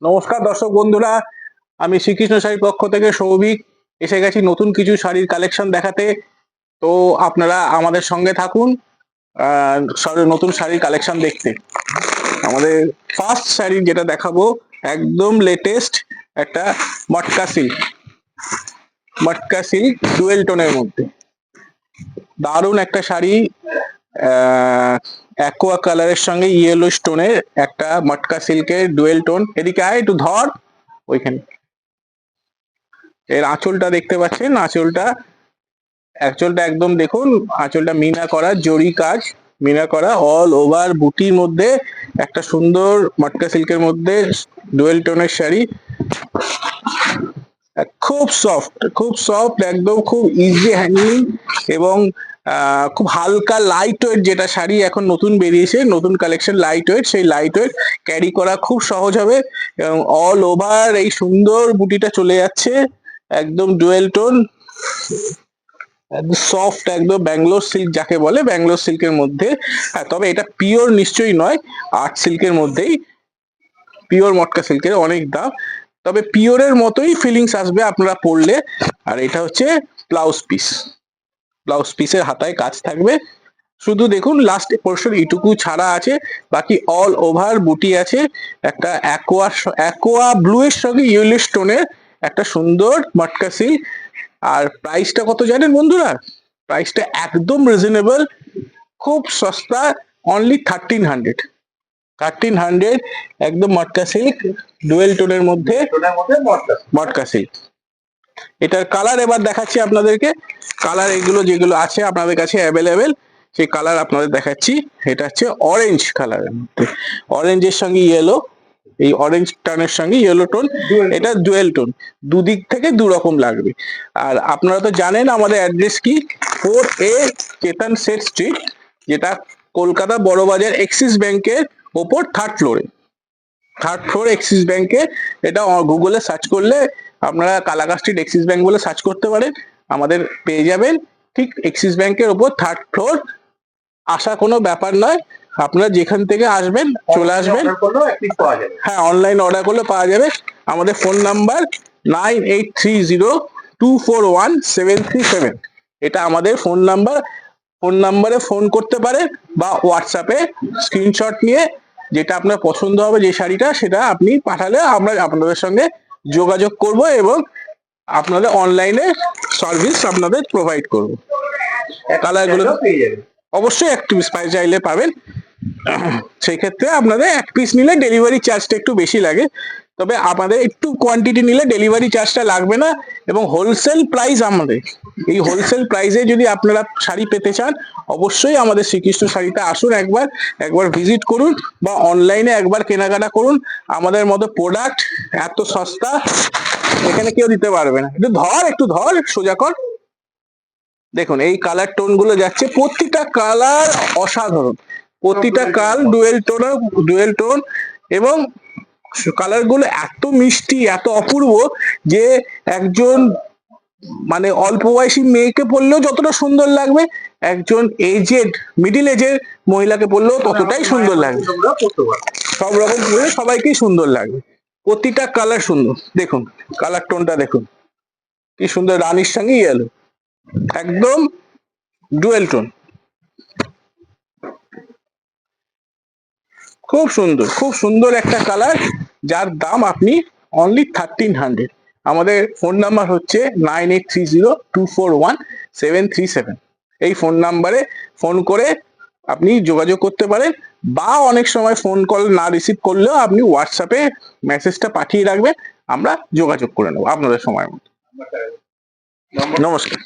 নমস্কার দর্শক বন্ধুরা, আমি শ্রীকৃষ্ণ শাড়ির পক্ষ থেকে সৌভিক এসে গেছি নতুন কিছু শাড়ির কালেকশন দেখাতে। তো আপনারা আমাদের সঙ্গে থাকুন নতুন শাড়ির কালেকশন দেখতে। আমাদের ফার্স্ট শাড়ি যেটা দেখাবো একদম লেটেস্ট একটা মটকা সিল্ক ডুয়েল টোনের মধ্যে দারুণ একটা শাড়ি। অ্যাকোয়া কালারের সঙ্গে ইয়েলো স্টোনের একটা মটকা সিল্কের ডুয়েল টোন। এদিকে আয় একটু ধর, ওইখানে এর আঁচলটা দেখতে পাচ্ছেন। আঁচলটা একদম দেখুন, আঁচলটা মিনা করা, জরি কাজ মিনা করা, অল ওভার বুটির মধ্যে একটা সুন্দর মটকা সিল্কের মধ্যে ডুয়েল টোনের শাড়ি। খুব সফট একদম, খুব ইজি হ্যান্ডলিং এবং খুব হালকা লাইট ওয়েট, যেটা শাড়ি এখন নতুন বেরিয়েছে, নতুন কালেকশন লাইট ওয়েট, সেই লাইট ওয়েট ক্যারি করা খুব সহজ হবে। এবং অল ওভার এই সুন্দর বুটিটা চলে যাচ্ছে, একদম ডুয়েল টোন, সফট একদম ব্যাঙ্গালোর সিল্ক যাকে বলে, ব্যাঙ্গালোর সিল্কের মধ্যে। হ্যাঁ, তবে এটা পিওর নিশ্চয়ই নয়, আর্ট সিল্কের মধ্যেই, পিওর মটকা সিল্কের অনেক দাম, তবে পিওরের মতোই ফিলিংস আসবে আপনারা পরলে। আর এটা হচ্ছে ব্লাউজ পিসের হাতায় কাজ থাকবে। শুধু দেখুন লাস্ট পোর্শন এইটুকু ছাড়া আছে, বাকি অল ওভার বুটি আছে। একটা অ্যাকোয়া ব্লু এর সঙ্গে ইয়েলো স্টোনের একটা সুন্দর মটকা সিল্ক। আর প্রাইসটা কত জানেন বন্ধুরা? প্রাইসটা একদম রিজনেবল, খুব সস্তা, অনলি 1300 একদম মটকা সিল্ক ডুয়েল টোনের মধ্যে মটকা সিল্ক। এটার কালার এবার দেখাচ্ছি আপনাদেরকে। কালার এগুলো যেগুলো আছে আপনাদের কাছে অ্যাভেলেবেল, সেই কালার আপনাদের দেখাচ্ছি। এটা হচ্ছে অরেঞ্জ কালারের মধ্যে, অরেঞ্জের সঙ্গে ইয়েলো, এই অরেঞ্জ টোনের সঙ্গে ইয়েলো টোন, এটা ডুয়েল টোন, দুদিক থেকে দু রকম লাগবে। আর আপনারা তো জানেন আমাদের অ্যাড্রেস কি, 4A চেতন সেট স্ট্রিট, যেটা কলকাতা বড়বাজার এক্সিস ব্যাংকের ওপর থার্ড ফ্লোর এক্সিস ব্যাংকে। এটা গুগলে সার্চ করলে আপনারা কালাকা স্ট্রিট এক্সিস ব্যাংক বলে সার্চ করতে পারেন, আমাদের পেয়ে যাবেন। ঠিক এক্সিস ব্যাংকের ওপর থার্ড ফ্লোর, আসা কোনো ব্যাপার নয়, আপনারা যেখান থেকে আসবেন চলে আসবেন। হ্যাঁ, অনলাইন অর্ডার করলে পাওয়া যাবে। আমাদের ফোন নাম্বার 9830241737, এটা আমাদের ফোন নাম্বার। ফোন নাম্বারে ফোন করতে পারেন বা হোয়াটসঅ্যাপে স্ক্রিনশট নিয়ে যেটা আপনার পছন্দ হবে, যে শাড়িটা, সেটা আপনি পাঠালে আমরা আপনাদের সঙ্গে যোগাযোগ করব এবং আপনাদের অনলাইনে সার্ভিস আপনাদের প্রোভাইড করব। কালারগুলো অবশ্যই এক পিস চাইলে পাবেন। সেই ক্ষেত্রে আপনাদের এক পিস নিলে ডেলিভারি চার্জটা একটু বেশি লাগে, তবে আমাদের একটু কোয়ান্টিটি নিলে ডেলিভারি চার্জটা লাগবে না। এবং হোলসেল প্রাইস আমাদের, এই হোলসেল প্রাইসে যদি আপনারা শাড়ি পেতে চান, অবশ্যই আমাদের শ্রীকৃষ্ণ শাড়িতে আসুন, একবার ভিজিট করুন বা অনলাইনে একবার কেনাকাটা করুন। আমাদের মতো প্রোডাক্ট এত সস্তা এখানে কেউ দিতে পারবে না। একটু ধর সোজা কর। দেখুন এই কালার টোন গুলো যাচ্ছে, প্রতিটা কালার অসাধারণ, প্রতিটা কাল ডুয়েল টোন এবং কালার গুলো এত মিষ্টি, এত অপূর্ব, যে একজন মানে অল্প বয়সী মেয়েকে পরলেও যতটা সুন্দর লাগবে, একজন মিডিল এজের মহিলাকে পরলেও ততটাই সুন্দর লাগবে। সব রকম পরে সবাইকেই সুন্দর লাগবে, প্রতিটা কালার সুন্দর। দেখুন কালার টোনটা দেখুন কি সুন্দর, রানীর সঙ্গে ইয়েলো, একদম ডুয়েল টোন, খুব সুন্দর একটা কালার, যার দাম আপনি অনলি 1300। আমাদের ফোন নাম্বার হচ্ছে 9830241737। এই ফোন নাম্বারে ফোন করে আপনি যোগাযোগ করতে পারেন, বা অনেক সময় ফোন কল না রিসিভ করলেও আপনি হোয়াটসঅ্যাপে মেসেজটা পাঠিয়ে রাখবেন, আমরা যোগাযোগ করে নেবো আপনাদের সময় মতো। নমস্কার।